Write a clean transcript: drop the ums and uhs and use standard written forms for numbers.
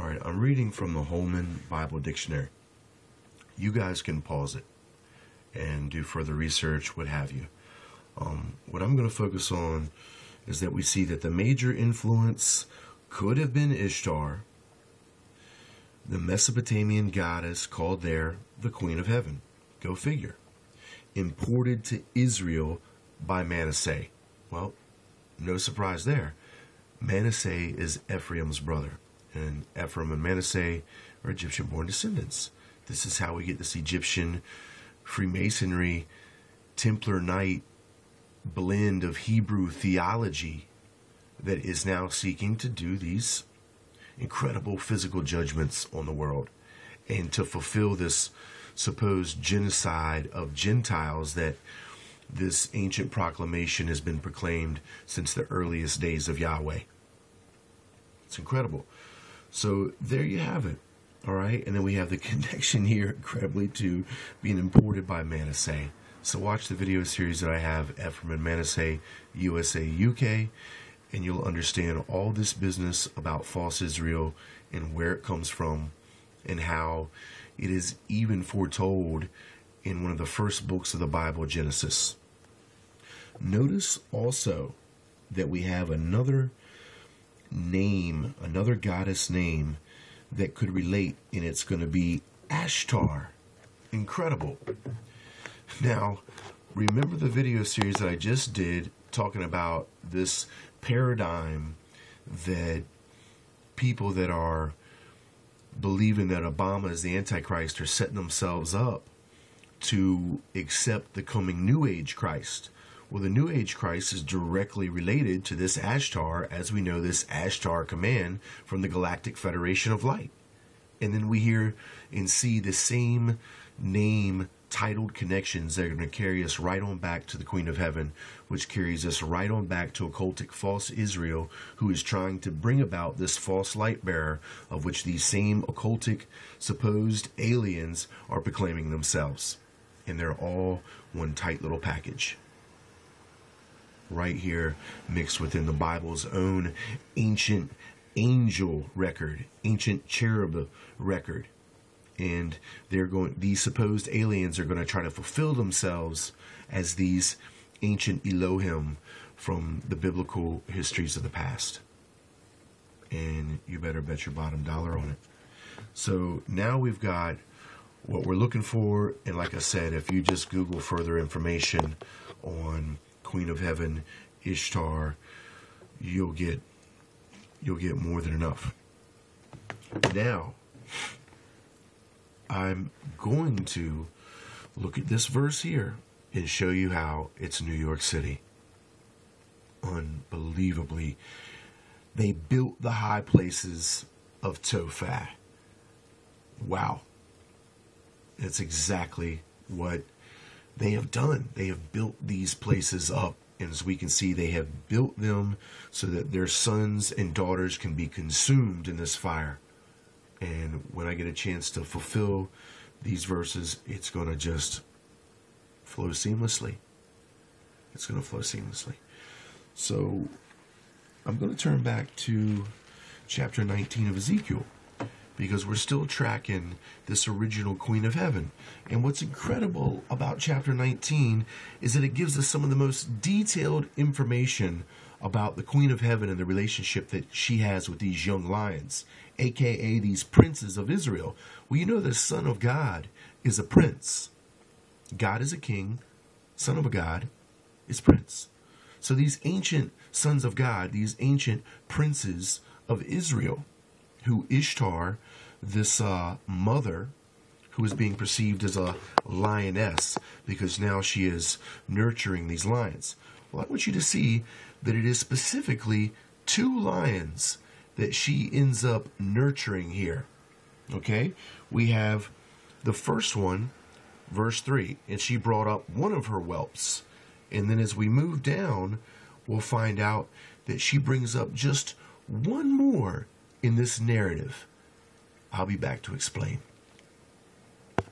right, I'm reading from the Holman Bible Dictionary. You guys can pause it and do further research, what have you. What I'm going to focus on is that we see that the major influence could have been Ishtar, the Mesopotamian goddess called there the Queen of Heaven. Go figure. Imported to Israel by Manasseh. Well, no surprise there. Manasseh is Ephraim's brother, and Ephraim and Manasseh are Egyptian-born descendants. This is how we get this Egyptian Freemasonry, Templar Knight blend of Hebrew theology that is now seeking to do these incredible physical judgments on the world and to fulfill this supposed genocide of Gentiles that this ancient proclamation has been proclaimed since the earliest days of Yahweh. It's incredible. So there you have it. All right. And then we have the connection here, incredibly, to being imported by Manasseh. So watch the video series that I have, Ephraim and Manasseh, USA, UK, and you'll understand all this business about false Israel and where it comes from and how it is even foretold in one of the first books of the Bible, Genesis. Notice also that we have another name, another goddess name that could relate, and it's going to be Ishtar. Incredible. Now, remember the video series that I just did talking about this paradigm that people that are believing that Obama is the Antichrist are setting themselves up to accept the coming New Age Christ. Well, the New Age Christ is directly related to this Ishtar, as we know this Ishtar command from the Galactic Federation of Light. And then we hear and see the same name titled connections that are going to carry us right on back to the Queen of Heaven, which carries us right on back to occultic false Israel, who is trying to bring about this false light bearer, of which these same occultic supposed aliens are proclaiming themselves. And they're all one tight little package. Right here, mixed within the Bible's own ancient angel record, ancient cherub record. And these supposed aliens are going to try to fulfill themselves as these ancient Elohim from the biblical histories of the past. And you better bet your bottom dollar on it. So now we've got what we're looking for. And like I said, if you just Google further information on Queen of Heaven, Ishtar, you'll get more than enough. Now, I'm going to look at this verse here and show you how it's New York City. Unbelievably, they built the high places of Tophet. Wow. That's exactly what they have done. They have built these places up. And as we can see, they have built them so that their sons and daughters can be consumed in this fire. And when I get a chance to fulfill these verses, it's going to just flow seamlessly. It's going to flow seamlessly. So I'm going to turn back to chapter 19 of Ezekiel, because we're still tracking this original Queen of Heaven. And what's incredible about chapter 19 is that it gives us some of the most detailed information about the Queen of Heaven and the relationship that she has with these young lions, aka these princes of Israel. Well, you know the Son of God is a prince. God is a king. Son of a God is prince. So these ancient sons of God, these ancient princes of Israel, who Ishtar, this mother, who is being perceived as a lioness because now she is nurturing these lions. Well, I want you to see that it is specifically 2 lions that she ends up nurturing here. Okay? We have the first one, verse 3, and she brought up one of her whelps. And then as we move down, we'll find out that she brings up just one more in this narrative. I'll be back to explain.